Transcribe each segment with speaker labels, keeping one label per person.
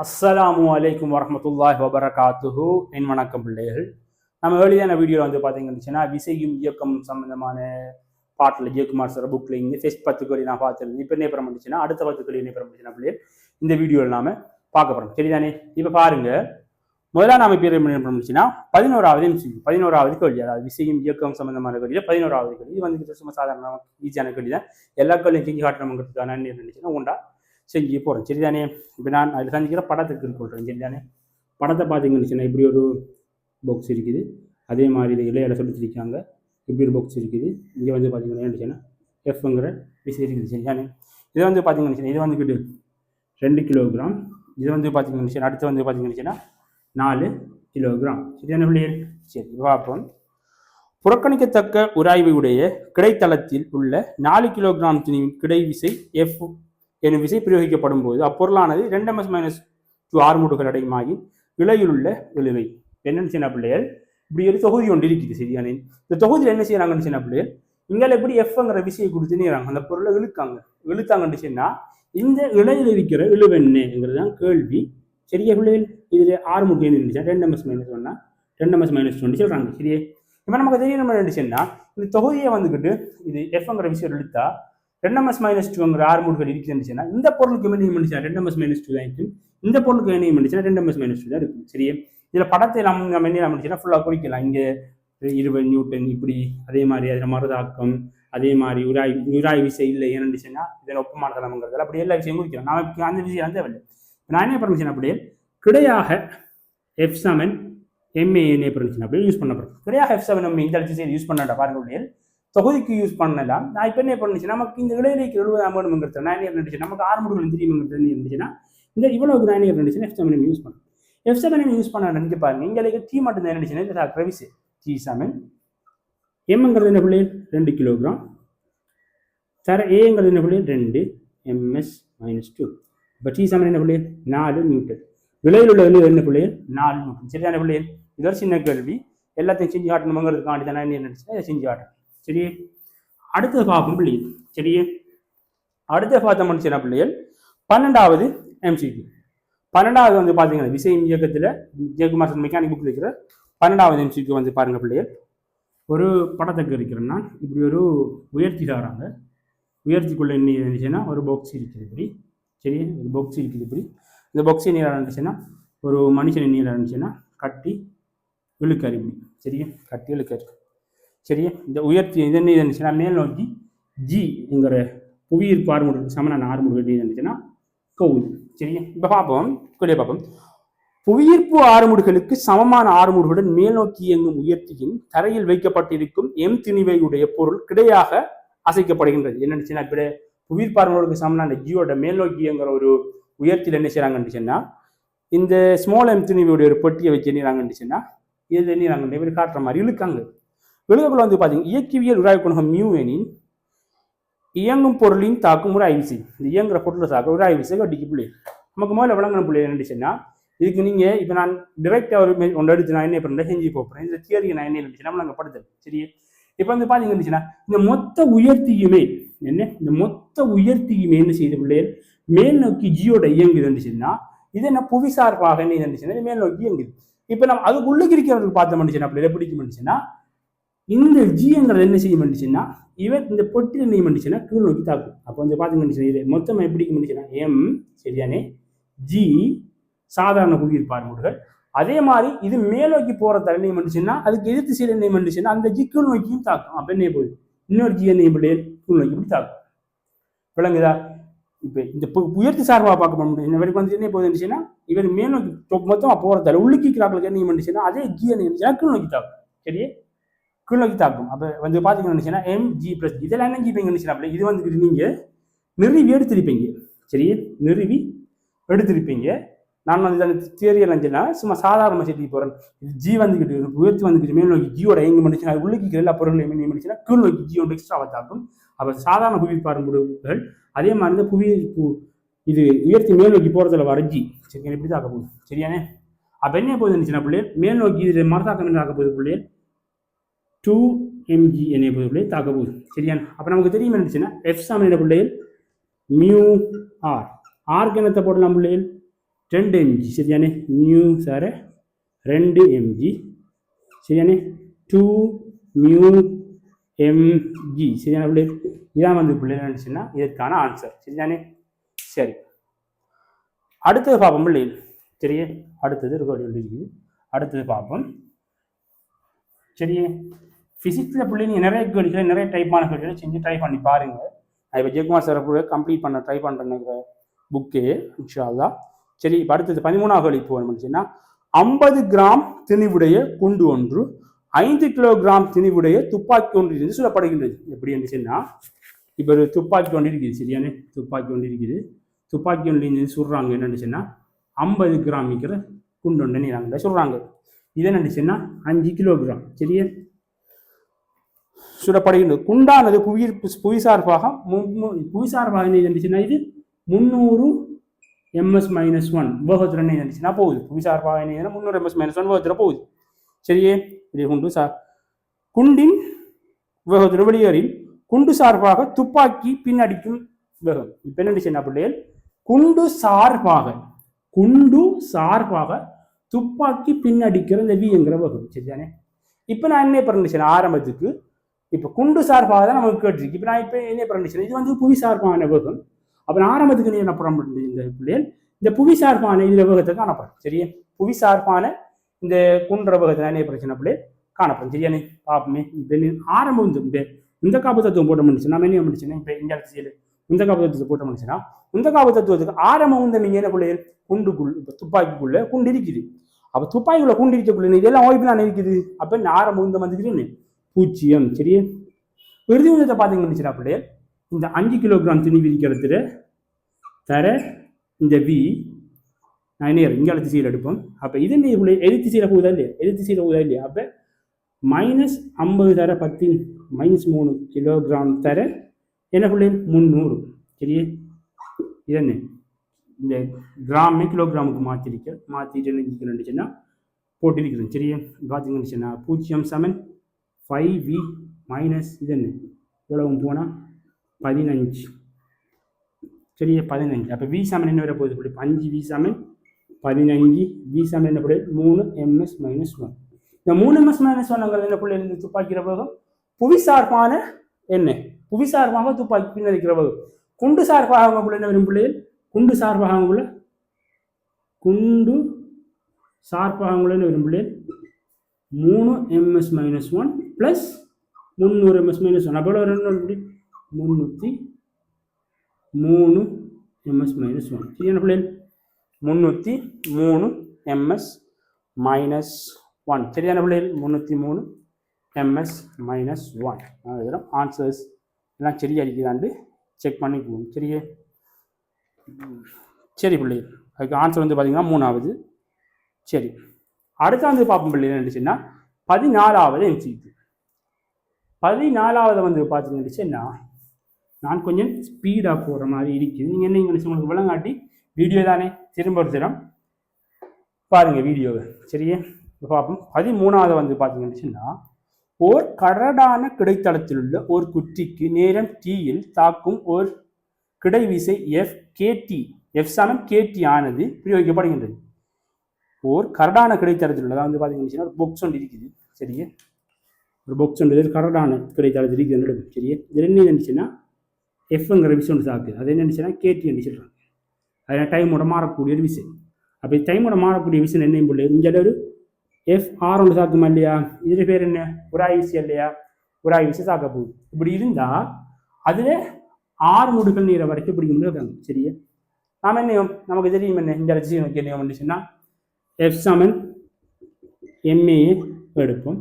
Speaker 1: அஸ்ஸலாமு அலைக்கும் வரஹ்மத்துல்லாஹி வபரகாத்துஹு. என் வணக்கம் பிள்ளைகள். நம்ம வெளியான வீடியோவில் வந்து பார்த்தீங்கன்னா விசையும் இயக்கம் சம்பந்தமான பாட்டில் ஜெயக்குமார் சார் புக்கில் இங்கே ஃபெஸ்ட் 10 கேள்வி நான் பார்த்துருந்தேன். இப்போ என்ன பண்ணிச்சுன்னா அடுத்த 10 கேள்வி என்ன பண்ணிச்சுன்னா பிள்ளைகள் இந்த வீடியோவில் நாம பார்க்க போகிறோம். சரிதானே? இப்போ பாருங்க, முதல்ல நாம இப்போ என்ன பண்ணிச்சுன்னா 11வது MCQ 11வது கேள்வி, அதாவது விசையும் இயக்கம் சம்பந்தமான கேள்வியில் 11வது கேள்வி. இது வந்து சும்மா சாதாரண ஈஸியான கேள்வி தான். எல்லா கேள்வியும் செஞ்சு காட்டணுங்கிறதுக்கான என்ன இருந்துச்சுன்னா உண்டா செஞ்சு போகிறேன். சரிதானே? இப்போ நான் அதில் செஞ்சுக்கிற படத்துக்கு கொள்கிறேன். சரிதானே? படத்தை பார்த்தீங்கன்னு இப்படி ஒரு பாக்ஸ் இருக்குது. அதே மாதிரி இது இலையில சொல்லிச்சிருக்காங்க. இப்படி ஒரு பாக்ஸ் இருக்குது. இங்கே வந்து பார்த்தீங்கன்னா எஃப்ங்கிற விசை இருக்குது. சரிதானே? இது வந்து பார்த்தீங்கன்னு இது வந்துக்கிட்டு 2 கிலோகிராம். இது வந்து பார்த்தீங்கன்னு அடுத்து வந்து பார்த்தீங்கன்னு 4 கிலோகிராம். சரிதானே பிள்ளைகள்? சரி, பார்ப்போம். புறக்கணிக்கத்தக்க உராய்வுடைய கிடைத்தளத்தில் உள்ள 4 கிலோகிராம் கிடை விசை எஃப் எனும் விசை பிரயோகிக்கப்படும் போது அப்பொருளானது 2m-2 ஆர்முடுகள் அடையுமாயின் இலையிலுள்ள இழுவை என்னன்னு சின்ன பிள்ளைகள் இப்படி ஒரு தொகுதி ஒன்று இருக்குது. சரியானே? இந்த தொகுதியில் என்ன செய்யறாங்கன்னு சின்ன பிள்ளைகள் இங்கே எப்படி எஃப்ங்கிற விசையை கொடுத்து நேராங்க அந்த பொருளை இழுத்தாங்கன்னு சொன்னா இந்த இலையில் இருக்கிற இழுவென்னுங்கிறது தான் கேள்வி. சரியா பிள்ளைகள்? இதுல ஆர்முடு என்ன இருந்துச்சா 2m-1 2m-2 சொல்றாங்க. சரியே? இப்போ நமக்கு தெரியும் நம்ம இருந்துச்சுன்னா இந்த தொகுதியை வந்துக்கிட்டு இது எஃப்ங்கிற விஷயம் இழுத்தா 2m-2ங்கிற ஆர்முடுகள் இருக்குதுன்னா இந்த பொருளுக்கு என்ன பண்ணிச்சுன்னா 2m-2 தான் இருக்கும். இந்த பொருளுக்கு என்ன பண்ணிச்சுன்னா 2m-2 தான் இருக்கும். சரியே? இதில் படத்தை நம்ம என்ன பண்ணிச்சுன்னா ஃபுல்லாக குறிக்கலாம். இங்கே 20 நியூட்டன் இப்படி, அதே மாதிரி அதில் மறுதாக்கம், அதே மாதிரி உராய் விசை இல்லை ஏன்னுச்சுன்னா இதில் ஒப்பமான தளம்ங்கிறதுல அப்படி எல்லா விஷயம் குறிக்கலாம். நமக்கு அந்த விஷயம் வந்து தேவையில்லை. நான் என்ன பண்ணிச்சேன் அப்படியே கிடையாக F7 MA என்ன பண்ணிச்சுன்னா அப்படியே யூஸ் பண்ண போகிறோம். கிடையாக F7 MA இந்த விஷயம் யூஸ் பண்ண பாருங்க அப்படியே தொகுதிக்கு யூஸ் பண்ணலாம். நான் இப்போ என்ன பண்ணிச்சு நமக்கு இந்த இடையிலைக்கு 70 வேணுங்கிறது நான் என்ன இருந்துச்சு நமக்கு ஆர்முடுகள் தெரியுங்கிறது இருந்துச்சுன்னா இந்த இவ்வளவு நான் என்ன இருந்துச்சுன்னா F7 யூஸ் பண்ணணும். F7 யூஸ் பண்ண நினைக்க பாருங்க. இங்கே டி மட்டும் தான் இருந்துச்சுன்னா இந்த க்ரவிஸ் T7 எம்ங்கிறது என்ன பிள்ளை 2 கிலோகிராம் தர ஏங்கிறது என்ன பிள்ளை 2 ms-2. இப்போ T7 என்ன பிள்ளை 4 நியூட்டன். விலையில் உள்ள என்ன பிள்ளை 4 நியூட்டன். சரியான பிள்ளை? இது ஒரு சின்ன கேள்வி, எல்லாத்தையும் செஞ்சு காட்டணுங்கிறதுக்காண்டி தான் என்ன இருந்துச்சுன்னா இதை செஞ்சு காட்டணும். சரியே? அடுத்தது பார்ப்போம் பிள்ளைகள். சரியே? அடுத்த பார்த்த மனுஷனா பிள்ளைகள் 12வது MCQ. 12வது வந்து பார்த்தீங்கன்னா விசையும் இயக்கத்தில் ஜெயக்குமார் மெக்கானிக் புக்கில் இருக்கிற 12வது MCQ வந்து பாருங்க பிள்ளைகள். ஒரு படத்துக்கு இருக்கிறேன்னா இப்படி ஒரு உயர்த்தி தராங்க. உயர்த்திக்குள்ள என்ன இருந்துச்சுன்னா ஒரு பாக்ஸ் இருக்குது இப்படி. சரி, ஒரு பாக்ஸ் இருக்குது இப்படி. இந்த பாக்ஸ் நீராக இருந்துச்சுன்னா ஒரு மனுஷன் நீராக இருந்துச்சுன்னா கட்டி இழுக்காரு இப்படி. சரியா? கட்டி இழுக்காரு. சரியா? இந்த உயர்த்தி இது என்ன இருந்துச்சுன்னா மேல் நோக்கி ஜிங்கிற புவியீர்ப்பு ஆர்முடுக்கு சமனான ஆர்முடுகள் இருந்துச்சுன்னா கவுது. சரியா? இப்போ பார்ப்போம், கொள்ளைய பார்ப்போம். புவியீர்ப்பு ஆர்முடுகளுக்கு சமமான ஆர்முடுகளுடன் மேல் நோக்கி இயங்கும் உயர்த்தியின் தரையில் வைக்கப்பட்டிருக்கும் எம் திணிவையுடைய பொருள் கிடையாக அசைக்கப்படுகின்றது. என்னச்சுன்னா இப்படி புவியீர்ப்பு ஆர்முடுகளுக்கு சமனான ஜியோட மேல் நோக்கி இயங்குற ஒரு உயர்த்தியில் என்ன செய்யறாங்கன்னுச்சுன்னா இந்த ஸ்மால் எம் திணிவையுடைய ஒரு பெட்டியை வச்சு எண்ணிறாங்கன்னுச்சுன்னா இது எண்ணிறாங்க இப்படி காட்டுற மாதிரி இழுக்காங்க. விழுகக்குள்ள வந்து பார்த்தீங்கன்னா இயக்கவியல் உராய்வு குணகம் மியூ எனின் இயங்கும் பொருளின் தாக்கும் உராய்வு விசை. இந்த இயங்குற பொருள் தாக்க உராய்வு விசை கட்டிக்கு பிள்ளை நமக்கு முதல்ல விளங்கணும் பிள்ளை என்னச்சுன்னா இதுக்கு நீங்கள் இப்போ நான் டிரெக்டாக ஒரு ஒன்று எடுத்து நான் என்ன பண்ணுறேன் செஞ்சு போகிறேன். இந்த தியரியை நான் என்ன இருந்துச்சுன்னா நாங்கள் படுத்தல். சரி, இப்போ வந்து பார்த்தீங்கன்னா இந்த மொத்த உயர்த்தியுமே இந்த மொத்த உயர்த்தியுமே என்ன செய்த பிள்ளைகள் மேல் நோக்கி ஜியோட இயங்குது இருந்துச்சுன்னா இது என்ன புவிசார்பாக என்ன இருந்துச்சுன்னா மேல் நோக்கி இயங்குது. இப்போ நம்ம அதுக்கு உள்ளுக்கு இருக்கிறவருக்கு பார்த்த முடிச்சுன்னா அப்படி எதை பிடிக்க முடிச்சுன்னா இந்த ஜிங்கிறது என்ன செய்ய முடிச்சுன்னா இவர் இந்த பொட்டில் என்ன பண்ணிச்சுன்னா கீழ் நோக்கி தாக்கும். அப்போ வந்து பார்த்தீங்கன்னா இது மொத்தமாக எப்படி முடிச்சுன்னா எம் சரியானே ஜி சாதாரண புவியீர்ப்பு ஆர்முடுகள். அதே மாதிரி இது மேல் நோக்கி போகிற என்ன பண்ணிச்சுன்னா அதுக்கு எதிர்த்து சீல் என்ன பண்ணிச்சுன்னா அந்த ஜி கீழ் நோக்கியும் தாக்கும். அப்போ என்ன போகுது இன்னொரு ஜி என்ன பிள்ளைகள் கீழ் நோக்கி இப்படி தாக்கும். விளங்குதா? இப்போ இந்த உயர்த்தி சார்பாக பார்க்க முடியும். இந்த வரைக்கும் வந்து என்ன போகுதுச்சுன்னா இவர் மேல் நோக்கி மொத்தமாக போகிறதால உள்ளுக்கிக்கிறாங்களுக்கு என்ன பண்ணிச்சுன்னா அதே ஜி என்ன இருந்துச்சுன்னா கீழ் நோக்கி தாக்கும். சரியே? கீழ் நோக்கி தாக்கும். அப்போ வந்து பார்த்தீங்கன்னா mg+g இதெல்லாம் என்ன ஜிப்பீங்கன்னு அப்படி இது வந்துக்கிட்டு நீங்கள் நிறுவி எடுத்திருப்பீங்க. சரியே? நிறுவி எடுத்திருப்பீங்க. நான் வந்து அந்த தியரியெல்லாம் இருந்துச்சுன்னா சும்மா சாதாரணமாக சேர்த்து போகிறேன். ஜி வந்துக்கிட்டு உயர்த்தி வந்துக்கிட்டு மேல் நோக்கி ஜியோட எங்கே பண்ணிச்சுன்னா அது உள்ளுக்கிற எல்லா பொருளும் என்ன பண்ணிச்சுன்னா கீழ் நோக்கி ஜி ஒன்று எக்ஸ்ட்ராவை தாக்கும். அப்போ சாதாரண புவியீர்ப்பு ஆர்முடுகள் அதே மாதிரி இந்த புவியீர்ப்பு இது உயர்த்தி மேல் நோக்கி போகிறதுல வர ஜி சரி எப்படி தாக்க போகுது. சரியானே? அப்போ என்ன போகுது இருந்துச்சுன்னா பிள்ளைகள் மேல் நோக்கி இது மறுதாக்கம் என்ன தாக்க போகுது பிள்ளைகள் 2mg என்ன பிள்ளை தாக்க போகுது. சரியான? அப்போ நமக்கு தெரியும் இருந்துச்சுன்னா F7 என்ன பிள்ளைகள் மியூ ஆர் ஆர்க்கு என்னத்தை போடலாம் பிள்ளைகள் 2 mg சரியானே மியூ சார 2 mg சரியானே 2 மியூ mg சரியான பிள்ளை இதான் வந்து பிள்ளை நினைச்சுன்னா இதற்கான ஆன்சர் சரிதானே சரி அடுத்தது பார்ப்போம் பிள்ளை சரியே அடுத்தது இருக்குது அடுத்தது பார்ப்போம் சரியே ஃபிசிக்ஸில் பிள்ளை நீங்கள் நிறைய கேள்விகளை நிறைய டைப்பான கேள்விகளை செஞ்சு ட்ரை பண்ணி பாருங்கள் நான் இப்போ ஜெயக்குமார் சார் கூட கம்ப்ளீட் பண்ண ட்ரை பண்ணுறேன் புக்கு இன்ஷால்லா சரி இப்போ அடுத்தது 13ஆவது கேள்வி போகணும்னுச்சுன்னா 50 கிராம் திணிவுடைய குண்டு ஒன்று 5 கிலோகிராம் திணிவுடைய துப்பாக்கி ஒன்று இருந்து சொல்லப்படுகின்றது எப்படி இருந்துச்சுன்னா இப்போ ஒரு துப்பாக்கி ஒன்று இருக்குது சரியானே துப்பாக்கி ஒன்று இருக்குது துப்பாக்கி ஒன்று இருந்து சொல்கிறாங்க என்னென்னுச்சுன்னா 50 கிராம் இருக்கிற குண்டு ஒன்று நீராங்க சொல்கிறாங்க இது என்னென்னுச்சுன்னா 5 கிலோகிராம் சரியா சுடப்படுகின்றது குண்டானது புவிசார்பாக இருந்துச்சுன்னா இது 300 ms-1 வேகத்தில் என்ன இருந்துச்சுன்னா போகுது புவிசார்பாக என்ன 300 ms-1 வேகத்தில் போகுது சரியே இது குண்டு குண்டின் வேகத்தில் வெளியேறில் குண்டு சார்பாக துப்பாக்கி பின்னடிக்கும் வேகம் இப்போ என்ன இருந்துச்சுன்னா பிள்ளைகள் குண்டு சார்பாக துப்பாக்கி பின்னடிக்கிற இந்த விங்கிற வேகம் சரிதானே இப்போ நான் என்ன பண்ணிச்சேன் ஆரம்பத்துக்கு இப்போ குண்டு சார்பாக தான் நமக்கு கேட்டுருக்கு இப்போ நான் இப்போ என்ன பண்ணிச்சேன் இது வந்து புவி சார்பான வேகம் அப்போ நான் ஆரம்பத்துக்கு நீ என்ன பண்ண முடியுது இந்த பிள்ளைகள் இந்த புவி சார்பான இதில் வேகத்தை காணப்படும் சரியா புவி சார்பான இந்த குன்ற வேகத்தை என்ன பிரச்சனை பிள்ளை காணப்படும் சரியானே பார்ப்போமே இப்போ ஆரம்பம் இந்த காப்பு தத்துவம் போட்ட முடிச்சு நம்ம என்ன முடிச்சுன்னா இப்போ இந்த இடத்துல இந்த காப்பு தத்துவத்தை போட்ட முடிச்சுன்னா இந்த காப்பு தத்துவத்துக்கு ஆரம்பம் வந்து நீங்கள் என்ன பிள்ளைகள் குண்டுக்குள் இப்போ துப்பாக்கிக்குள்ள குண்டு இருக்குது அப்போ துப்பாக்கிக்குள்ள குண்டு இருக்கக்குள்ள இதெல்லாம் ஓய்வுலாம் இருக்குது அப்போ இந்த ஆரம்பம் இந்த வந்துக்கிறேன்னு 0 சரியா இறுதி உந்தத்தை பார்த்தீங்கன்னு பிள்ளைகள் இந்த 5 கிலோகிராம் துணி விரிக்கிறதுல தர இந்த வி நான் என்ன இங்கே திசையில் எடுப்போம் அப்போ இது எதிர்த்திசையில் போகுதா இல்லையா எதிர்த்திசையில் போகுதா இல்லையா அப்போ -50 தர 10 -3 கிலோகிராம் தர என்ன பிள்ளைகள் 300 சரியே இதென்ன இந்த கிராமே கிலோகிராமுக்கு மாற்றிட்டு நினைச்சுன்னா போட்டிருக்கிறேன் சரியே பார்த்தீங்கன்னு 0 5v மைனஸ் இதென்ன எவ்வளவு போனால் 15 சரியா 15 அப்போ வி சமன் என்ன வர போகுது பிள்ளை 5v சமன் 15 வி சமன் என்ன பிள்ளை 3 ms-1 இந்த 3 ms-1 என்ன பிள்ளை இருந்து துப்பாக்கிற வேகம் புவிசார்பான என்ன புவிசார்பாக துப்பாக்கி பின்னடிக்கிற வேகம் குண்டு சார்பாக பிள்ளை என்ன வரும் பிள்ளைகள் குண்டு சார்பாக என்ன வரும் பிள்ளைகள் 3 ms-1 ப்ளஸ் 300 ms-1 அப்போ எவ்வளோ 303 ms-1 சரியான பிள்ளைகள் 303 ms-1 சரியான பிள்ளைகள் 303 ms-1 இதெல்லாம் ஆன்சர்ஸ் எல்லாம் சரியா இருக்குதாண்டு செக் பண்ணிக்குவோம் சரியே சரி பிள்ளைகள் அதுக்கு ஆன்சர் வந்து பார்த்தீங்கன்னா 3வது சரி அடுத்த வந்து பார்ப்போம் பிள்ளைகள் இருந்துச்சுன்னா 14வது MCQ 14வது வந்து பார்த்தீங்கன்னா நான் கொஞ்சம் ஸ்பீடாக போகிற மாதிரி இருக்குது நீங்கள் என்ன நினச்சி உங்களுக்கு விளங்காட்டி வீடியோ தானே திரும்ப ஒரு தினம் பாருங்கள் வீடியோவை சரியே பார்ப்போம் 13வது வந்து பார்த்தீங்கன்னா ஓர் கரடான கிடைத்தளத்தில் உள்ள ஒரு குற்றிக்கு நேரம் Tயில் தாக்கும் ஒரு கிடைவிசை F சமன் KT ஆனது பிரயோகிக்கப்படுகின்றது ஓர் கரடான கிடைத்தளத்தில் உள்ளதா வந்து பார்த்தீங்கன்னா ஒரு பாக்ஸ் ஒன்று இருக்குது சரியே ஒரு பாக்ஸ் ஒன்று கரடான கிடைத்தளத்தில் இருக்குது சரியே இது என்ன இருந்துச்சுன்னா எஃப்ங்கிற விஷயம் ஒன்று சாக்குது அது என்ன இருந்துச்சுன்னா KT என்று சொல்கிறாங்க அதில் டைமோட மாறக்கூடிய ஒரு விஷயம் அப்போ டைமோட மாறக்கூடிய விஷயம் என்ன போல இங்கே ஒரு FR ஒன்று சாக்குமா இல்லையா இதில் பேர் என்ன உராய் விஷயம் இல்லையா உராய் விஷயம் சாக்க போகுது இப்படி இருந்தால் அதில் 6 முடுகள் நீரை வரைக்கும் பிடிக்க முடியாது சரியா நாம் என்ன நமக்கு தெரியும் என்ன இந்த விஷயம் என்ன வந்துச்சுன்னா F சமன் MA எடுப்போம்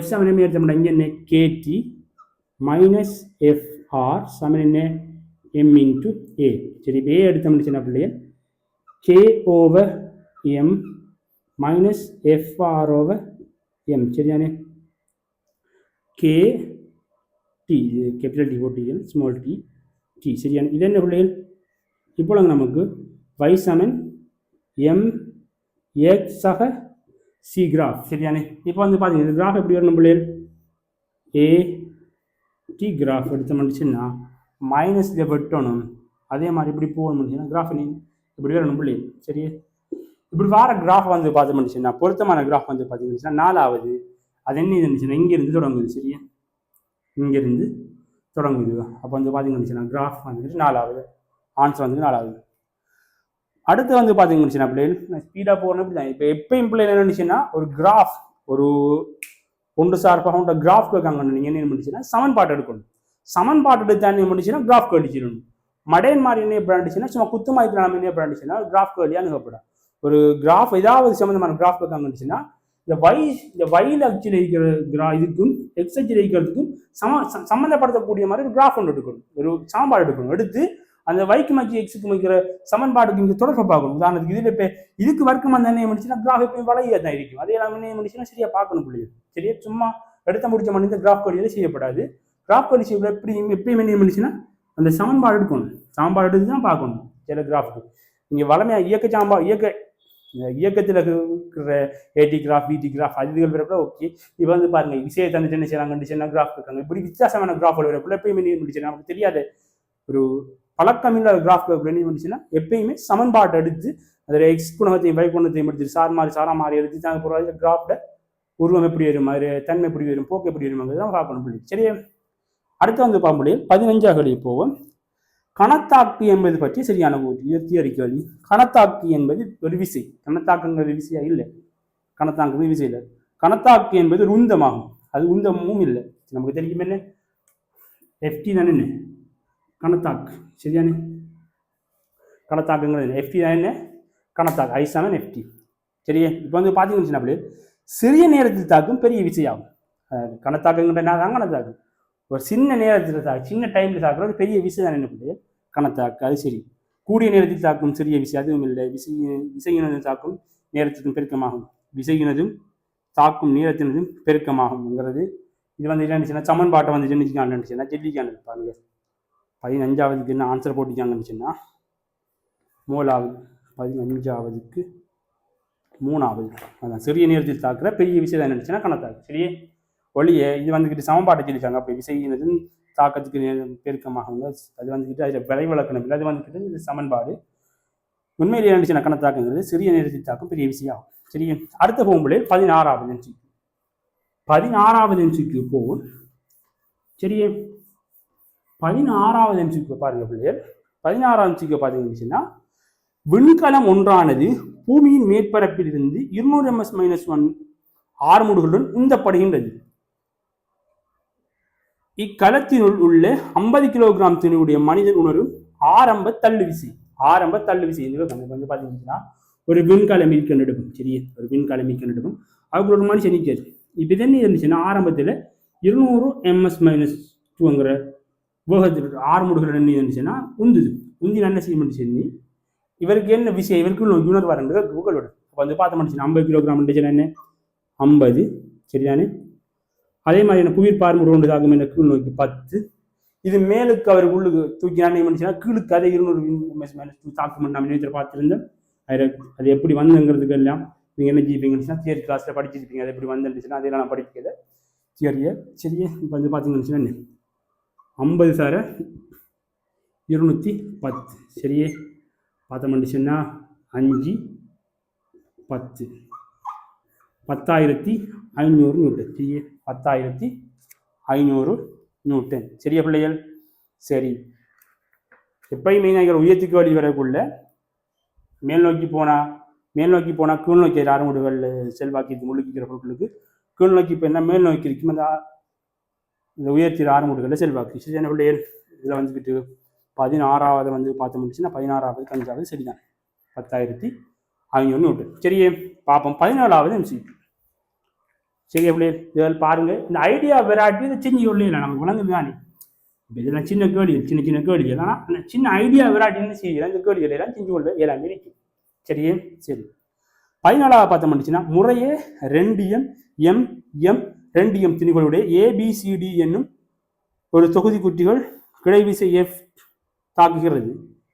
Speaker 1: F சமன் MA எடுத்தோம்னா இங்கே என்ன KT மைனஸ் FR சமன் என்ன M இன்ட்டு A சரி இப்போ A எடுத்தோம்னு சின்ன பிள்ளைகள் K/M minus FR over M சரியானே KT கேபிட்டல் T போட்டிகள் ஸ்மால் T சரியான இது என்ன பிள்ளைகள் இப்போ நமக்கு Y சமன் M X சக C கிராஃப் சரியானே இப்போ வந்து பார்த்தீங்கன்னா கிராஃப் எப்படி வரணும் பிள்ளைகள் AT கிராஃப் எடுத்த முடிச்சுன்னா மைனஸில் வெட்டணும் அதே மாதிரி இப்படி போகணும் முடிச்சுன்னா கிராஃப் இப்படி வரணும் பிள்ளைகள் சரியே இப்படி வார கிராஃப் வந்து பார்த்தோம்னுச்சுன்னா பொருத்தமான கிராஃப் வந்து பார்த்தீங்கன்னா 4வது அது என்ன இருந்துச்சுன்னா இங்கேருந்து தொடங்குது. சரியா, இங்கேருந்து தொடங்குது. அப்போ வந்து பார்த்தீங்கன்னு கிராஃப் வந்துட்டு 4வது ஆன்சர் வந்து 4வது. அடுத்து வந்து பார்த்தீங்கன்னு பிள்ளைகள் ஸ்பீடாக போகணும் இப்படி தான். இப்போ எப்பயும் பிள்ளைகள் என்ன இருந்துச்சுன்னா ஒரு கிராஃப் ஒரு ஒன்று சார்பாக உண்ட கிராஃப் கேட்காங்க. நீங்கள் என்ன பண்ணிச்சுன்னா சமன்பாடு எடுக்கணும். சமன்பாடு எடுத்து என்ன பண்ணிச்சுன்னா கிராஃப் அடிச்சிடணும். மடையன் மாதிரி என்ன எப்படி இருந்துச்சுன்னா சும்மா குத்துமாய்க்கு நம்ம என்ன எப்படி இருந்துச்சுன்னா கிராஃப் கேள்வியாக அணுகப்படும். ஒரு கிராஃப் ஏதாவது சம்மந்தமான கிராஃப் கேட்காங்கன்னுச்சுன்னா இந்த வயல் அச்சில் இருக்கிற இதுக்கும் எக்ஸ் அச்சில் இருக்கிறதுக்கும் சம்மந்தப்படுத்தக்கூடிய மாதிரி ஒரு கிராஃப் ஒன்று எடுக்கணும். ஒரு சாம்பாடு எடுக்கணும். எடுத்து அந்த வைக்கு மச்சி எக்ஸுக்கு வைக்கிற சமன்பாடுக்கு இங்கே தொடர்பு பார்க்கணும். உதாரணத்துக்கு இதில் இப்போ இதுக்கு வர்க்கம் வந்து என்ன பண்ணிச்சுன்னா கிராஃப் எப்பயும் வளையாக தான் இருக்கும். அதே எல்லாம் என்ன பண்ணிச்சுன்னா சரியா பார்க்கணும் பிள்ளைகள். சரியா, சும்மா எடுத்த முடிச்ச மணி இந்த கிராஃப் கடியில் செய்யப்படாது. கிராஃப் கடி செய்ய எப்பயும் என்ன பண்ணிச்சுன்னா அந்த சமன்பாடு எடுக்கணும். சாம்பாடு எடுத்து தான் பார்க்கணும் சில கிராஃபுக்கு. இங்கே வளமையாக இயக்கத்தில் இருக்கிற ஏடி கிராஃப் பிடி கிராஃப் அதுகள் வரப்போ ஓகே. இப்போ வந்து பாருங்க விஷயத்தை வந்து என்ன செய்யறாங்க கிராஃப் இருக்காங்க. இப்படி வித்தியாசமான கிராஃப் வரப்போ எப்பயுமே என்ன பண்ணிச்சுன்னா நமக்கு தெரியாத ஒரு பழக்கம் இல்லாத கிராஃப் என்ன பண்ணிச்சுன்னா எப்பயுமே சமன்பாட்டை எடுத்து அதில் எக்ஸ் குணத்தையும் வை குணத்தையும் எடுத்து சாரா மாறி எடுத்து தாங்க போகிற கிராஃப்ட உருவம் எப்படி வரும், மாதிரி தன்மை எப்படி வரும், போக்கு எப்படி வரும்ங்கிறது தான் பார்க்கணும் பிள்ளை. சரியா, அடுத்து வந்து பார்க்க முடியும் 15வது போவோம். கணத்தாக்கு என்பது பற்றி சரியான தியரி கேள்வி. கணத்தாக்கு என்பது ஒரு விசை. கணத்தாக்குங்கிறது விசையா இல்லை, கணத்தாக்கு விசை இல்லை. கணத்தாக்கு என்பது ஒரு உந்தமாகும். அது உந்தமும் இல்லை. நமக்கு தெரியும் என்ன எஃப்டி தானே என்ன கணத்தாக்கு. சரியானே, கணத்தாக்குங்கிறது எஃப்டி தான் என்ன கணத்தாக்கு. ஐசான எஃப்டி. சரியா, இப்போ வந்து பார்த்தீங்கன்னா அப்படியே சிறிய நேரத்தில் தாக்கும் பெரிய விசையாகும். கணத்தாக்குங்கிற தான் கணத்தாக்கு. ஒரு சின்ன நேரத்தில் சின்ன டைமில் தாக்குற ஒரு பெரிய விசை தான் என்ன கணத்தாக்கு. அது சரி. கூடிய நேரத்தில் தாக்கும் சிறிய விசை அதுவும் இல்லை. விசையினதும் தாக்கும் நேரத்திற்கும் பெருக்கமாகும். விசையினதும் தாக்கும் நேரத்தினதும் பெருக்கமாகும்ங்கிறது இது வந்து என்னச்சுன்னா சமன்பாட்டை வந்து ஜென்னிச்சுன்னா ஜெல்லிக்கான பாருங்க. 15வதுக்கு என்ன ஆன்சர் போட்டிக்காங்கன்னுச்சுன்னா 3வது 15வதுக்கு 3வது அதான் சிறிய நேரத்தில் தாக்குற பெரிய விசை தான் நினைச்சுன்னா கணத்தாக்கு. சரியே, ஒளிய இது வந்துக்கிட்டு சமன்பாட்டை சொல்லியிருக்காங்க. அப்படி விசையினதும் தாக்கத்துக்கு பெருக்கமாகும். அது வந்துக்கிட்டு அதில் விளைவிலக்கணம் இல்லை. அது வந்துக்கிட்டு இது சமன்பாடு. உண்மையிலே இருந்துச்சுன்னா கணத்தாக்குங்கிறது சிறிய நேரத்தில் தாக்கும் பெரிய விஷயம். சரி, அடுத்த போகும்போது 16வது எம்சிக்கு 16வது எம்சிக்கு போகும். சரியே, 16வது எம்சிக்கு பாருங்க பிள்ளைகள். 16வது எம்சிக்கு பார்த்தீங்கன்னா விண்கலம் ஒன்றானது பூமியின் மேற்பரப்பில் இருந்து 200 ms-1 ஆறுமுடுகளுடன் உந்தப்படுகின்றது. இக்கலத்தினுள் உள்ள 50 கிலோகிராம் திணிவுடைய மனிதன் உணரும் ஆரம்ப தள்ளு விசை. ஆரம்ப தள்ளு விசை வந்து பார்த்தீங்கன்னா ஒரு விண்கலம் இருக்க நடுக்கும். சரி, ஒரு விண்கலம் இருக்க நடுக்கும். அதுக்கு ஒரு மனுஷன் நிற்காது. இப்போ இது என்ன இருந்துச்சுன்னா ஆரம்பத்தில் 200 ms-2ங்கிற வேகத்தில் ஆறுமுடுகள் என்ன இருந்துச்சுன்னா உந்துது. உந்தி என்ன செய்ய முடிச்சு இவருக்கு என்ன விஷயம் இவருக்கு உணர்வாருன்றது கூகுளோட அப்போ வந்து பார்த்த முடிச்சுன்னா 50 கிலோகிராம் இருந்துச்சுன்னா என்ன 50. சரிதானே, அதே மாதிரி என்ன புவிர் பார்முறை ஒன்று தாக்கும் என்ன கீழ் நோக்கி 10. இது மேலுக்கு அவர் உள்ளுக்கு தூக்கினான்னு பண்ணிச்சுன்னா கீழுக்கு அதை 200 ms-2 தாக்கும் நம்ம நேற்று பார்த்துருந்தேன். அது எப்படி வந்துங்கிறதுக்கு எல்லாம் நீங்கள் என்ன செய்வீங்கன்னா தியரி கிளாஸில் படிச்சிருப்பீங்க. அது எப்படி வந்துருந்துச்சுன்னா அதெல்லாம் நான் படிக்கல தியரியை. சரியே, இப்போ வந்து பார்த்தீங்கன்னு என்ன 50 சார 210. சரியே, பார்த்த முடிச்சுன்னா 5 10 10,500 நியூட்டன். சரியே, 10,500 நியூட்டன். சரியா பிள்ளைகள்? சரி, எப்பயுமே நீங்கள் உயர்த்துக்கு வழி வரக்குள்ள மேல் நோக்கி போனால் கீழ் நோக்கி ஆரம்புகள் செல்வாக்கி முழுக்கிக்கிற பொருட்களுக்கு கீழ் நோக்கி இப்போ என்ன மேல் நோக்கி இருக்கும் இந்த உயர்த்திற ஆரம்புகளில் செல்வாக்கு. சரியான பிள்ளைகள்? இதில் வந்துக்கிட்டு 16வது வந்து பார்த்து முடிச்சுன்னா 16வது 5வது சரிதான் 10,500 நியூட்டன். சரியே, பார்ப்போம் 17வது எம்சிக்கு. சரியா பிள்ளைகள்? இதில் பாருங்க, இந்த ஐடியா வெராட்டி இதை செஞ்சு கொள்ளையில நமக்கு விளங்குது தானே. இப்போ இதெல்லாம் சின்ன கேள்விகள், சின்ன கேள்விகள். ஆனால் அந்த சின்ன ஐடியா வெராட்டி என்ன செய்யலாம் இந்த கேள்விகள் எல்லாம் செஞ்சு கொள்ள எல்லாமே இருக்கும். சரியே, சரி. 14வது பார்த்த முடிச்சுன்னா முறையே 2m m m 2m திணிகளுடைய ABCD என்னும் ஒரு தொகுதி குட்டிகள் கிடைவிசை F தாக்குகிறது.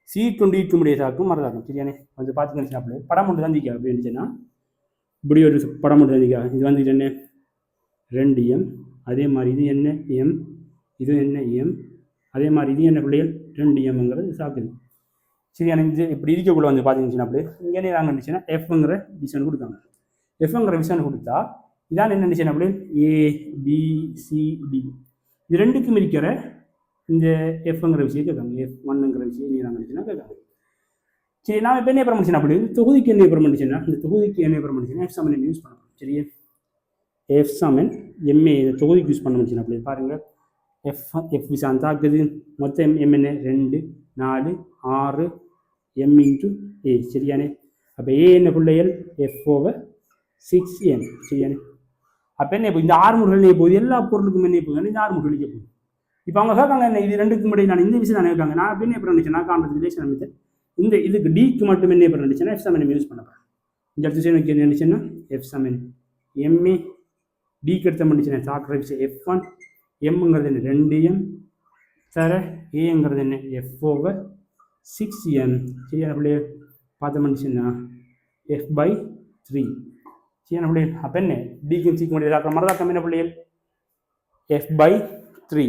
Speaker 1: C20 முடிய தாக்கும் மறதாக்கும். சரியானே, வந்து பார்த்துக்கிட்டு படம் ஒன்று தந்திக்கா அப்படின்னு சொன்னால் இப்படி ஒரு படம் ஒன்று தந்திக்கா. இது வந்துட்டு என்ன 2m, அதே மாதிரி இது என்ன m, இது என்ன m, அதே மாதிரி இது என்ன பிள்ளைகள் 2mங்கிறது சாக்குது. சரியான இது இப்படி இருக்கக்குள்ள வந்து பார்த்தீங்கன்னா அப்படி இங்கே நாங்கள் இருந்துச்சுன்னா எஃப்ங்கிற டிசைன் கொடுக்காங்க. எஃப்ங்கிற டிசைன் கொடுத்தா இதான் என்ன டிசைன் அப்படி ABCD இது ரெண்டுக்கும் இருக்கிற இந்த எஃப்ங்கிற விஷயம் கேட்காங்க. F1ங்கிற விஷயம் நீ நாங்கள் இருந்துச்சுன்னா கேட்காங்க. சரி நான் இப்போ என்ன பிரமணிச்சேன் அப்படி தொகுதிக்கு என்ன பிரமணிச்சேன்னா இந்த தொகுதிக்கு என்ன பிரமணிச்சேன்னா F சமன் யூஸ் பண்ணலாம். சரியா F சமன் MA இந்த தொகுதிக்கு யூஸ் பண்ண முடிச்சுன்னா அப்படி பாருங்கள். F விசான் தாக்குது மொத்தம் M என்ன 2 4 6 M×A சரியானே. அப்போ A என்ன பிள்ளைகள் F/6n சரியானே. அப்போ என்ன இப்போ இந்த 6 முறைகள் என்ன போகுது எல்லா பொருளுக்கும் என்ன போகுது இந்த 6 முறைகளுக்கே போகுது. இப்போ அவங்க கேட்காங்க என்ன இது ரெண்டுக்கும் முன்னாடி நான் இந்த விஷயம் நான் கேட்காங்க நான் என்ன பண்ணிச்சேன் நான் காண்றது ரிலேஷன் அமைத்தேன் இந்த இதுக்கு டிக்கு மட்டும் என்ன பண்ணிச்சுன்னா F சமன் யூஸ் பண்ண போகிறேன். இந்த இடத்து விஷயம் என்ன நினைச்சேன்னா F சமன் MA டிக்கு எடுத்த பண்ணிச்சுன்னா தாக்குற விஷயம் F1 எம்ங்கிறது என்ன 2m தர ஏங்கிறது என்ன F/6n சரியான பிள்ளைய பார்த்த பண்ணிச்சுன்னா F/3 சரியான பிள்ளைகள். அப்போ என்ன டிக்கும் சிக்க முடியாது தாக்குற மாதிரி தாக்கம் என்ன பிள்ளைகள் F/3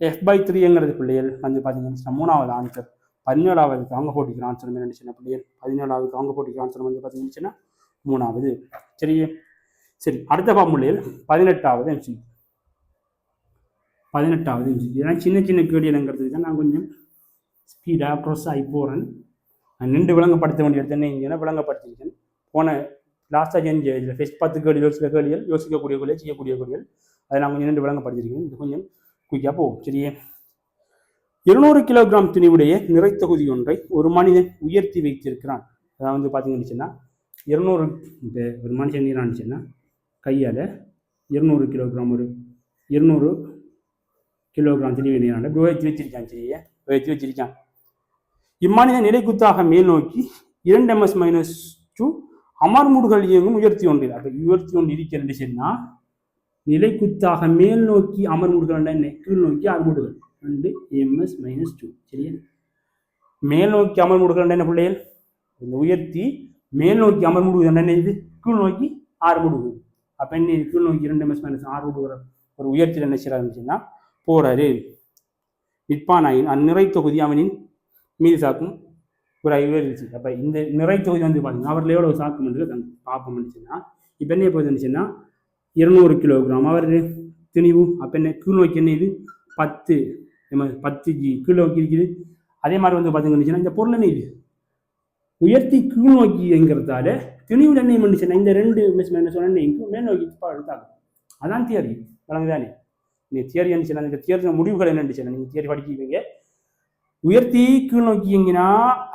Speaker 1: F/3ங்கிறது பிள்ளைகள் வந்து பார்த்தீங்கன்னா 3வது ஆன்சர். 17வது அவங்க போட்டிக்கிற ஆன்சர் என்ன சின்ன பிள்ளைகள் 17வது அவங்க போட்டிக்கிற ஆன்சர் வந்து பார்த்தீங்கன்னா 3வது சரியே. சரி அடுத்த பாம்புள்ளைகள் 18வது MC. 18வது MC இதெல்லாம் சின்ன சின்ன கேள்விங்கிறதுக்கு தான் நான் கொஞ்சம் ஸ்பீடாக க்ராஸ் ஆகி போகிறேன். நான் நின்று விளங்கப்படுத்த வேண்டிய இடத்துல இங்கே விளங்கப்படுத்திருக்கேன். போன லாஸ்ட்டாக செஞ்ச இதில் ஃபெஸ்ட் 10 கேள்வி யோசிக்கக்கூடிய கேள்விகள் செய்யக்கூடிய கேள்விகள் அதை நான் கொஞ்சம் நின்று விளங்கப்படுத்திருக்கேன். இது கொஞ்சம் குயிக்காக போகும் சரியே. 200 கிலோகிராம் துணிவுடைய நிறைத்தொகுதி ஒன்றை ஒரு மனிதன் உயர்த்தி வைத்திருக்கிறான். அதாவது வந்து பார்த்தீங்கன்னா 200 இந்த ஒரு மனுஷன் நீரானுச்சுன்னா கையால் 200 கிலோகிராம் ஒரு 200 கிலோகிராம் துணிவு நீராண்ட உயர்த்தி வச்சிருக்கான் சரியே உயர்த்தி வச்சிருக்கான். இம்மனிதன் நிலைக்குத்தாக மேல் நோக்கி 2m-2 அமர்முடுகள் இயங்கும் உயர்த்தி ஒன்று. அப்போ உயர்த்தி ஒன்று இருக்கிறது சொன்னா நிலைக்குத்தாக மேல் நோக்கி அமர்முடுகள் என்ன கீழ் நோக்கி அமர்முடுகள் 2m-2 சரியா. மேல் நோக்கி அமர்முடுகள் என்ன பிள்ளைகள் இந்த உயர்த்தி மேல் நோக்கி அமர்முடுகள் என்ன இது கீழ் நோக்கி 6 முடுகு. அப்போ என்ன கீழ் நோக்கி 2m-6 முடுகிற ஒரு உயர்த்தி என்ன செய்யறாரு இருந்துச்சுன்னா போறாரு. நிற்பானாயின் அந்நிறை தொகுதி அவனின் மீது சாக்கும் ஒரு இருந்துச்சு. அப்போ இந்த நிறை தொகுதி வந்து பார்த்தீங்கன்னா அவரில் எவ்வளோ சாக்கும் என்று பார்ப்போம் இருந்துச்சுன்னா இப்போ என்ன போகுது இருந்துச்சுன்னா 200 கிலோகிராம் அவர் திணிவு. அப்போ என்ன கீழ் நோக்கி என்ன இது 10 G கீழ் நோக்கி இருக்குது. அதே மாதிரி வந்து பார்த்தீங்கன்னா இந்த பொருள் என்ன இது உயர்த்தி கீழ் நோக்கிங்கிறதால திணிவு என்ன பண்ணிச்சுன்னா இந்த 2 மெஷர்மெண்ட் சொன்ன மேல் நோக்கி எடுத்தாங்க. அதான் தியரி வழங்குதானே. நீங்கள் தியரி இருந்துச்சுன்னா இந்த தியரி முடிவுகள் என்ன இருந்துச்சுன்னா நீங்கள் தியரி படிக்கிறீங்க உயர்த்தி கீழ் நோக்கி எங்கினா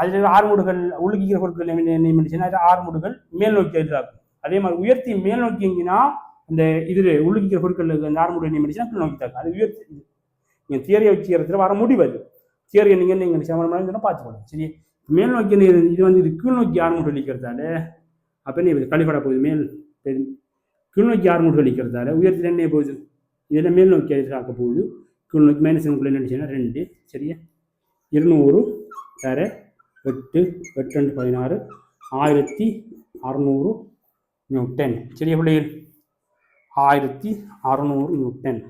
Speaker 1: அதில் 6 முடுகள் உள்ளுக்கிற பொருட்கள் என்ன பண்ணிச்சுன்னா 6 முடுகள் மேல் நோக்கி எதிராகும். அதே மாதிரி உயர்த்தி மேல் நோக்கி எங்கினா அந்த இதில் உள்ளுக்கிற பொருட்கள் அந்த 6 முடுகள் என்ன பண்ணிச்சுன்னா கீழ் நோக்கி தாக்கும். அது உயர்த்தி நீங்கள் தியரியை வச்சுக்கிறதுல வர முடிவு அது தியரியை நீங்கள் சமமான பார்த்துக்கணும் சரி. மேல் நோக்கி இது வந்து இது கீழ் நோக்கி 6 முடுகள் அளிக்கிறதால அப்போ என்ன கழிப்பட போகுது மேல் கீழ் நோக்கி 6 முடுகள் அளிக்கிறதால உயர்த்தி என்ன போகுது இதில் மேல் நோக்கி எதிராக்க போகுது. கீழ் நோக்கி மைனஸ் என்ன நினைச்சுன்னா 2 சரியா. 200 தர 8 8 16 1600 நியூட்டன் சரியா பிள்ளைகள் 1600 நியூட்டன்.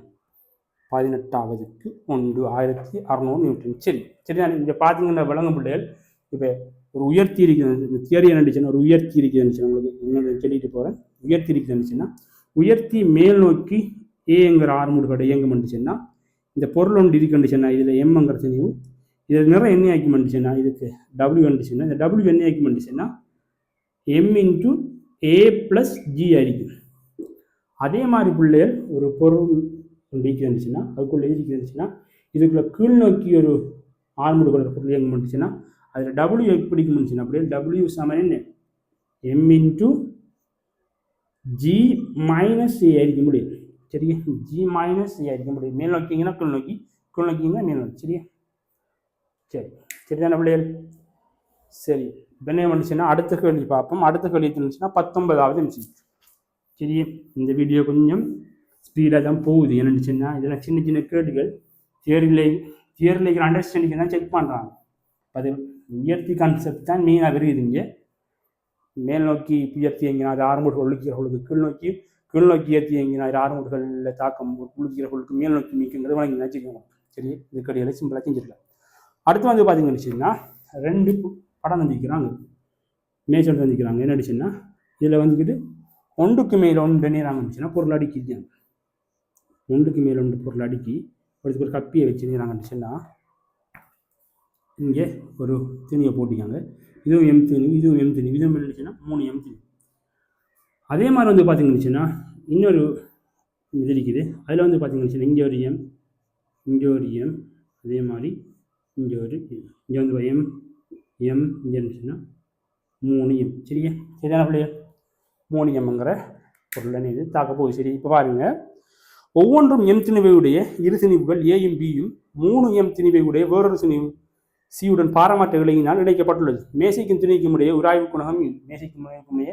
Speaker 1: 18வதுக்கு 1 1600 நியூட்டன் சரி சரி. நான் இங்கே பார்த்தீங்கன்னா விளங்கும் பிள்ளைகள் இப்போ ஒரு உயர்த்தி இருக்குது இந்த தியரி என்னச்சுன்னா ஒரு உயர்த்தி இருக்குதுன்னு உங்களுக்கு இன்னொரு சொல்லிட்டு போகிறேன். உயர்த்தி இருக்குதுன்னுச்சுன்னா உயர்த்தி மேல் நோக்கி ஏங்கிற 6 முடுகள் இயங்கும் பண்ணிச்சுன்னா இந்த பொருள் ஒன்று இருக்குன்னுச்சுன்னா இதில் எம்ங்கிற திணிவு இதில் நிறைய என்ன ஆக்கி பண்ணிச்சுன்னா இதுக்கு W வந்துச்சுன்னா இந்த W என்ன ஆக்கி பண்ணிச்சுன்னா M×A+G ஆയിരിக்கும். அதே மாதிரி பிள்ளைகள் ஒரு பொருள் ஒன்று இருந்துச்சுன்னா அதுக்குள்ளே இருந்துச்சுன்னா இதுக்குள்ள கீழ் நோக்கி ஒரு 6 முடுகள் பொருள் இயங்கும் பண்ணிச்சுன்னா அதில் W எப்படி முடிச்சுன்னா அப்படியே W சமன் என்ன M×G - A ஆയിരിக்க முடியும் சரியா. G - A ஆയിരിக்க முடியும். மேல் நோக்கிங்கன்னா கீழ் நோக்கி கீழ் நோக்கிங்கன்னா மேல் நோக்கி சரியா. சரி சரிதான பிள்ளைகள் சரி. இப்போ என்ன வந்துச்சுன்னா அடுத்த கேள்வி பார்ப்போம். அடுத்த கேள்வி இருந்துச்சுன்னா 19வது நிமிஷம் சரி. இந்த வீடியோ கொஞ்சம் ஸ்பீடாக தான் போகுது என்னச்சுன்னா இதெல்லாம் சின்ன சின்ன கேள்விகள் தியரியில் அண்டர்ஸ்டாண்டிங் தான் செக் பண்ணுறாங்க. அது உயர்த்தி கான்செப்ட் தான் மெயினாக வருதுங்க. மேல் நோக்கி உயர்த்தி எங்கினா அது 6 முடுகள் ஒழுக்கிறவர்களுக்கு கீழ் நோக்கி ஏற்றி எங்கினா 6 முடுகளில் தாக்கம் உழுக்கிறவர்களுக்கு மேல் நோக்கி மீக்குங்கிறது வழங்கி நினச்சிக்கோங்க சரி. இது கடையில் சிம்பிளாக செஞ்சிருக்கலாம். அடுத்து வந்து பார்த்தீங்கன்னு வச்சுன்னா 2 படம் தந்திக்கிறாங்க, மேய்ச்சல் தந்திக்கிறாங்க. என்ன அடிச்சுன்னா இதில் வந்துக்கிட்டு ஒன்றுக்கு மேலே ஒன்று நேரம் இருந்துச்சுன்னா பொருள் அடுக்கிட்டாங்க. ஒன்றுக்கு மேலே ஒன்று பொருள் அடுக்கி ஒரு கப்பியை வச்சு நேராங்க இருந்துச்சுன்னா இங்கே ஒரு துணியை போட்டிக்காங்க. இதுவும் எம் துணி, இதுவும் எம் துணி, இதுவும் இருந்துச்சுன்னா 3 எம் துணி. அதே மாதிரி வந்து பார்த்திங்கன்னுச்சுன்னா இன்னொரு இது இருக்குது. அதில் வந்து பார்த்திங்கன்னு இங்கே ஒரு எம், இங்கே ஒரு எம், அதே மாதிரி இங்கே ஒரு எம், இங்கே வந்து எம் எம், இங்கே இருந்துச்சுன்னா 3 எம். சரியா? சரியான பிள்ளைய 3 எம்ங்கிற பொருள் இது தாக்க போகுது. சரி, இப்போ பாருங்கள், ஒவ்வொன்றும் எம் திணிவையுடைய இரு திணிவுகள் ஏயும் பியும் 3 எம் திணிவையுடைய வேறொரு திணிவு சியுடன் பாரமாற்ற விலகினால் இணைக்கப்பட்டுள்ளது. மேசைக்கும் திணிக்கும் உடைய உராய்வு குணகம் மியூ. மேசைக்கும் உடைய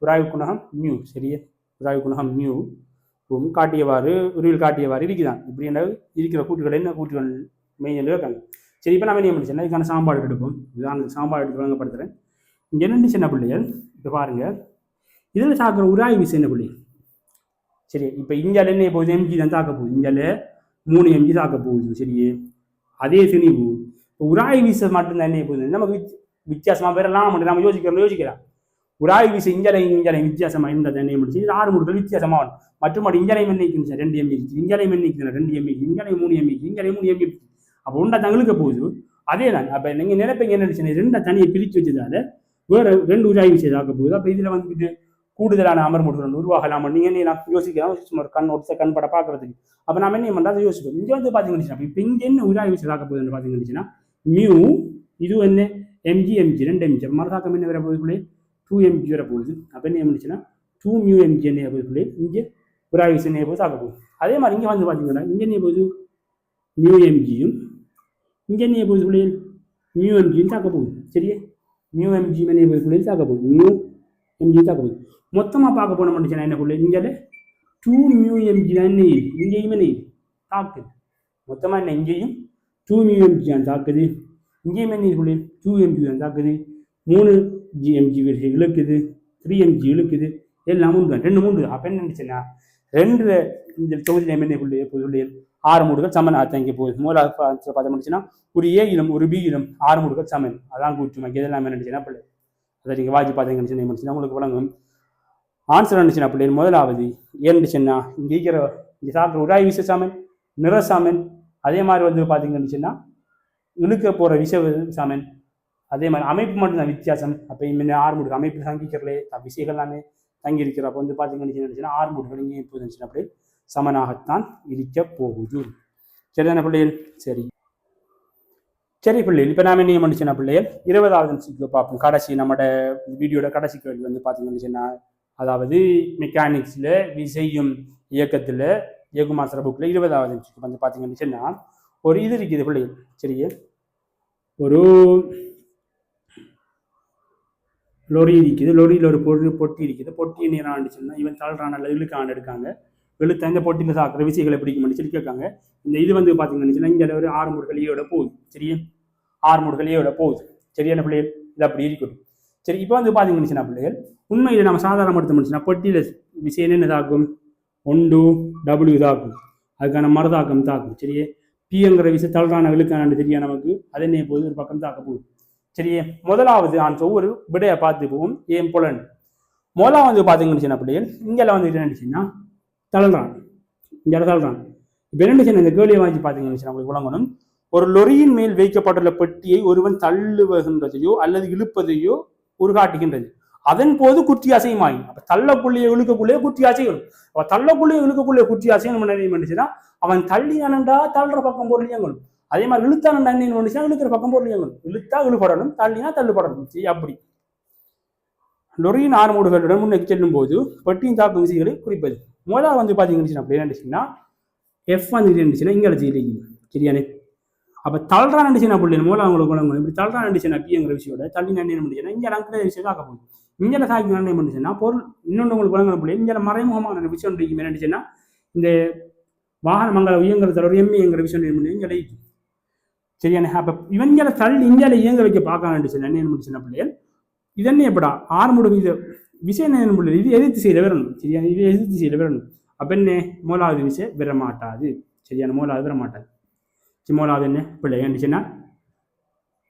Speaker 1: உராய்வு குணகம் மியூ. சரியா? உராய்வு குணகம் மியூ காட்டியவாறு உருவில் காட்டியவாறு இருக்குதான். இப்படி என்ன இருக்கிற கூட்டுகள் என்ன கூட்டுகள் மெயின் இருக்காங்க. சரி, இப்போ நம்ம என்ன பண்ணிச்சேன்னா இதுக்கான சாம்பாடு எடுப்போம். இதுதான் சாம்பாடு எடுத்து வழங்கப்படுத்துகிறேன். இங்கே என்ன சின்ன பிள்ளைகள் இப்போ பாருங்கள், இதில் சாக்கிற உராய்வு விசை என்ன பிள்ளை. சரி, இப்போ இந்தியாவில் என்ன போகுது, எம்ஜி தான் தாக்க போகுது. இந்தியாவில் 3 எம்ஜி தாக்க போகுது. சரியே? அதே திணிவு இப்போ உராய்வு விசை மட்டும்தான் என்ன போகுது, நமக்கு வித்தியாசமாக பெறலாம் மட்டும் நம்ம யோசிக்கிறோம். உராய்வு விசை இந்தியாவில் வித்தியாசமாக இருந்தால் என்ன முடிச்சு 6 மூடுகள் வித்தியாசமாக மற்றும் இந்தியாலையும் என்ன 2 எம்பி, இந்தியாலையும் என்ன 2 எம்பி, இந்தியாலையும் 3 எம்பி, இந்தியாலையும் 3 எம்பி. அப்போ உண்டா தங்களுக்கு போகுது. அதே தான். அப்போ நீங்கள் நினைப்பீங்க என்ன நினைச்சு 2 தனியை பிரித்து வச்சதால வேறு 2 உராய்வு விசை தாக்க போகுது. அப்போ இதில் வந்துட்டு கூடுதலான அமர்முடுகள் உருவாகலாம். நீங்கள் என்ன யோசிக்கலாம், ஒரு கண் பட பார்க்கறதுக்கு. அப்போ நம்ம என்ன பண்ணுறோம் அதை யோசிப்போம். இங்கே வந்து பார்த்தீங்கன்னு இப்போ இங்கே என்ன உராய்வு விசை தாக்க போகுதுன்னு பார்த்தீங்கன்னா மியூ, இது என்ன எம்ஜி, 2 எம்ஜி. மறுதாக்கம் என்ன வர போகுது, 2 எம்ஜி வர போகுது. அப்போ என்ன பண்ணுச்சுன்னா 2 மியூ எம்ஜி என்ன போகுது, இங்கே உராய்வு விசை என்ன போது தாக்க போகுது. அதே மாதிரி இங்கே வந்து பார்த்தீங்கன்னா இங்கே என்ன போகுது மியூ எம்ஜியும், இங்கே என்ன போகுது பிள்ளைகள் மியூ எம்ஜியும் தாக்க போகுது. சரியா? மியூ எம்ஜி என்ன போகுது பிள்ளைகள் தாக்க போகுது, மியூ எம்ஜி தாக்க போகுது. மொத்தமாக பார்க்க போன மட்டுச்சுன்னா என்ன பிள்ளை இங்கே 2 மியூ எம்ஜி தான் என்ன இங்கேயுமே என்ன தாக்குது. மொத்தமாக என்ன இங்கேயும் 2 மியூ எம்ஜி தான் தாக்குது, இங்கேயுமே என்ன பிள்ளை 2 எம்ஜி தான் தாக்குது. 3 எம்ஜி இழுக்குது, 3 எம்ஜி இழுக்குது, எல்லாம் 2 அப்போ என்ன இருந்துச்சுன்னா 2 இந்த தொகுதியில் என்ன பிள்ளை பிள்ளைகள் 6 மூடுகள் சமன். அதான் இங்கே போகுது. மூலாவது பார்த்து முடிச்சுன்னா ஒரு ஏயிலும் ஒரு பியிலும் 6 மூடுகள் சமன். அதான் கூட்டுமா இதெல்லாம் என்ன நினைச்சுன்னா பிள்ளை அதை நீங்கள் வாஜி பார்த்தீங்கன்னு நினைச்சுன்னா உங்களுக்கு வழங்கும். ஆன்சர் நினைச்சுன்னா பிள்ளைகள் முதலாவது ஏன்னுச்சுன்னா இங்கே இருக்கிற இங்கே சாப்பிட்ற உராய் விசை சமன், நிற சமன், அதே மாதிரி வந்து பார்த்தீங்கன்னு இழுக்க போகிற விசை சமன், அதே மாதிரி அமைப்பு மட்டும்தான் வித்தியாசம். அப்போ முன்ன 6 மூடுகள் அமைப்பு தங்கிக்கிறலே விசைகள் எல்லாமே தங்கி இருக்கிறப்ப வந்து பார்த்தீங்கன்னு 6 மூடுகள் இங்கே இப்போ இருந்துச்சுன்னா அப்படி சமனாகத்தான் இருக்க போகுது. சரிதான பிள்ளைகள்? சரி பிள்ளைகள், இப்போ நாம் என்ன பண்ணிச்சுன்னா பிள்ளைகள் 20வது எம்சிக்கு பார்ப்போம். கடைசி நம்மளோட வீடியோட கடைசி கேள்வி வந்து பார்த்தீங்கன்னு அதாவது மெக்கானிக்ஸில் விசையும் இயக்கத்தில் இயக்குமாசர புக்கில் 20வது எம்சிக்கு வந்து பார்த்தீங்கன்னு ஒரு இது இருக்குது பிள்ளைகள். சரியே? ஒரு லொரி இருக்குது, லொரியில் ஒரு பொட்டி இருக்குது. பொட்டி நேரம் ஆண்டுச்சுன்னா இவன் தாழ்றான இழுக்காண்டு எடுக்காங்க. இழுத்த இந்த பொட்டியில் சாக்கிற விசைகளை பிடிக்க சொல்லி கேட்காங்க. இந்த இது வந்து பார்த்தீங்கன்னு இங்கே ஒரு 6 மூடுகள் ஏயோட போகுது. சரியா? 6 மூடுகள் ஏயோட போகுது. சரியான பிள்ளைகள்? இது அப்படி இருக்கட்டும். சரி, இப்போ வந்து பார்த்தீங்கன்னு பிள்ளைகள் உண்மையில் நம்ம சாதாரண எடுத்தோம்னா பொட்டியில் விசை என்ன தாக்கும், 1 W தாக்கும், அதுக்கான மறுதாக்கம் தாக்கும். சரியே? பிங்கிற விசை தள்ளுறான இழுக்காண்டு தெரியா நமக்கு, அது என்ன போகுது ஒரு பக்கம் தாக்க போகுது. சரியே? முதலாவது ஒவ்வொரு விடையை பார்த்து போவோம். ஏன் போல முதலாவது வந்து பார்த்தீங்கன்னு பிள்ளைகள் இங்கெல்லாம் வந்து என்னச்சுன்னா தள்ளுறான், இங்கே தள்ளுறான். இப்போ என்ன இந்த கேள்வியை வாங்கி பார்த்தீங்கன்னு உங்களுக்கு விளங்கணும். ஒரு லொரியின் மேல் வைக்கப்பட்டுள்ள பெட்டியை ஒருவன் தள்ளுவகின்றதையோ அல்லது இழுப்பதையோ ஒரு காட்டுகின்றது. அதன் போது குற்றி அசையுமாயும். அப்போ தள்ளக்குள்ளேயே இழுக்கக்குள்ளே குற்றி அசையும். அப்போ தள்ளக்குள்ளேயே இழுக்கக்குள்ளே குற்றி அசையும் என்ன பண்ணுச்சுன்னா அவன் தள்ளினானண்டா தள்ளுற பக்கம் பொருள் இயங்கணும். அதே மாதிரி இழுத்தானண்டா என்ன பண்ணுச்சுன்னா இழுக்கிற பக்கம் பொருள் இயங்கணும். இழுத்தா இழுபடணும், தள்ளினா தள்ளுபடணும். சரி, அப்படி லொரியின் 6 மூடுகளுடன் முன்னேறி செல்லும் போது பெட்டியின் தாக்கும் விசைகளை குறிப்பது. முதலாவது வந்து பார்த்தீங்கன்னு அப்படி என்னச்சுன்னா எஃப் வந்து இருந்துச்சுன்னா இங்கே அழைச்சி. சரியானே? அப்போ தள்ளுறான் இருந்துச்சுன்னா பிள்ளைங்க மூலம் அவங்களுக்கு குழந்தை இப்படி தள்ளுறான் இருந்துச்சுன்னா பிங்கிற விஷயோட தள்ளி என்ன பண்ணுச்சுன்னா இங்கே அங்கே விஷயம் தாக்க போகுது. இங்கே சாக்கி என்ன பண்ணுச்சுன்னா பொருள் இன்னொன்று உங்களுக்கு குழந்தை பிள்ளைங்க இங்கே மறைமுகமான விஷயம் என்னச்சுன்னா இந்த வாகன மங்கள இயங்குறத ஒரு எம்மிங்கிற விஷயம் என்ன பண்ணி இங்கே அழைக்கும். சரியானே? அப்போ இவங்களை தள்ளி இந்தியாவில் இயங்க வைக்க பார்க்க வேண்டிச்சுன்னா என்ன பண்ணுச்சுன்னா பிள்ளைகள் இதென்ன எப்படா 6 மூடு இது விஷயம் என்ன பிள்ளை இது எதிர்த்து செய்யல வரணும். சரியான? இது எதிர்த்து செய்யல வரணும். அப்போ என்ன மூலாவது விஷயம் வரமாட்டாது. சரியான? மூலாவது வரமாட்டாது. மூலாவது என்ன பிள்ளை ஏன்னுச்சுன்னா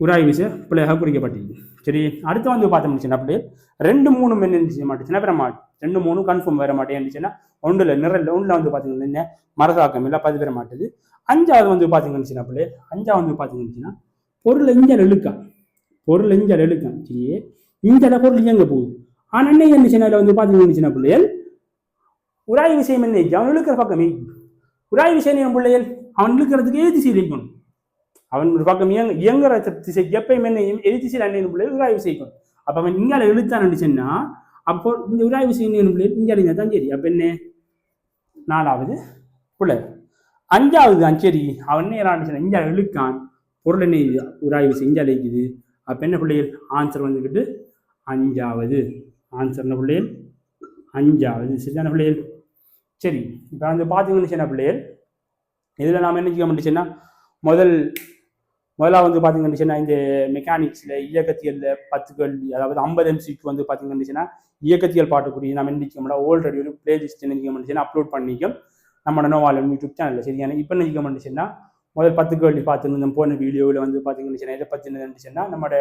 Speaker 1: உராய் விசை பிள்ளையாக குறிக்கப்பட்டிருக்கு. சரி, அடுத்து வந்து பார்த்தோம்னுச்சுன்னா அப்படியே 2-3 மென் இருந்துச்சு மாட்டுச்சுன்னா பெற மாட்டேன். 2-3 கன்ஃபார்ம் வர மாட்டேன் இருந்துச்சுன்னா ஒன்றில் ஒன்றில் வந்து பார்த்தீங்கன்னா மரசாக்கம் இல்லை 10 பெற மாட்டேது. 5வது வந்து பார்த்தீங்கன்னு அப்படியே 5வது வந்து பார்த்தீங்கன்னா பொருள் இஞ்சல் இழுக்கான். சரி, இஞ்சல பொருள் இயங்க போகுது. ஆனால் என்ன இருந்துச்சுன்னா அதில் வந்து பார்த்தீங்கன்னு பிள்ளைகள் உராய் விஷயம் என்ன அவன் இழுக்கிற பக்கம் உராய் விஷயம் பிள்ளைகள் அவன் இழுக்கிறதுக்கு ஏது திசையில் இருக்கணும். அவன் ஒரு பக்கம் இயங்குற திசைக்கு எப்பயுமே எது திசையில் அண்ணன் பிள்ளைகள் உராய் விசைக்கணும். அப்போ அவன் இங்கால இழுத்தான் நினைச்சுன்னா அப்போ இந்த உராய் விஷயம் பிள்ளைகள் இங்கால தான் சரி. அப்போ என்ன 4வது பிள்ளை. 5வது சரி, அவன் என்ன இங்கால இழுக்கான் பொருள் என்ன உராய் விசை இங்கால இருக்குது. அப்போ என்ன பிள்ளைகள் ஆன்சர் வந்துக்கிட்டு 5வது ஆன்சர் என்ன பிள்ளைகள் 5வது. சரிதான பிள்ளைகள்? சரி, இப்போ வந்து பார்த்தீங்கன்னு பிள்ளைகள் இதில் நாம் என்ன செய்ய முடிச்சுன்னா முதலாக வந்து பார்த்தீங்கன்னா இந்த மெக்கானிக்ஸில் இயக்கத்தியலில் 10 கேள்வி, அதாவது 50 MCக்கு வந்து பார்த்தீங்கன்னா இயக்கத்தியல் பாட்டுக்குரிய நம்ம என்ன செய்ய முடியாது ஆல்ரெடி ஒரு பிளேலிஸ்ட் என்ன செய்ய முடிச்சுன்னா அப்லோட் பண்ணிக்கும் நம்மளோட நோவால் யூடியூப் சேனலில். சரியான இப்போ என்ன செய்ய முடிச்சுன்னா முதல் 10 கேள்வி பார்த்துருந்தோம் போன வீடியோவில் வந்து பார்த்தீங்கன்னா இதை பற்றி இருந்துச்சுன்னா நம்மளோட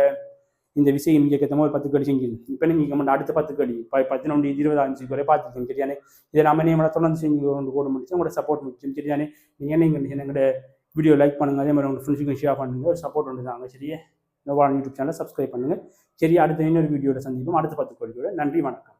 Speaker 1: இந்த விஷயம் இயக்கத்தை ஒரு 10 கேள்வி செஞ்சு இப்போ நீங்கள் அடுத்த 10 கேள்வி 11 20 MCக்கு வரை பார்த்துருக்கோம். சரியானே இதை நம்ம நம்மளை தொடர்ந்து செஞ்சு கொண்டு கூட முடிச்சு உங்களோட சப்போர்ட் முடிச்சோம். சரியானே நீங்கள் என்ன எங்களோட வீடியோ லைக் பண்ணுங்கள், அதே மாதிரி உங்கள் ஃப்ரெண்ட்ஸுக்கும் ஷேர் பண்ணுங்கள், ஒரு சப்போர்ட் வந்து தாங்க. சரியே நோவால் யூடியூப் சேனலை சப்ஸ்கிரைப் பண்ணுங்கள். சரி, அடுத்த இன்னொரு வீடியோவில் சந்திப்போம் அடுத்த 10 கேள்வியோட. நன்றி, வணக்கம்.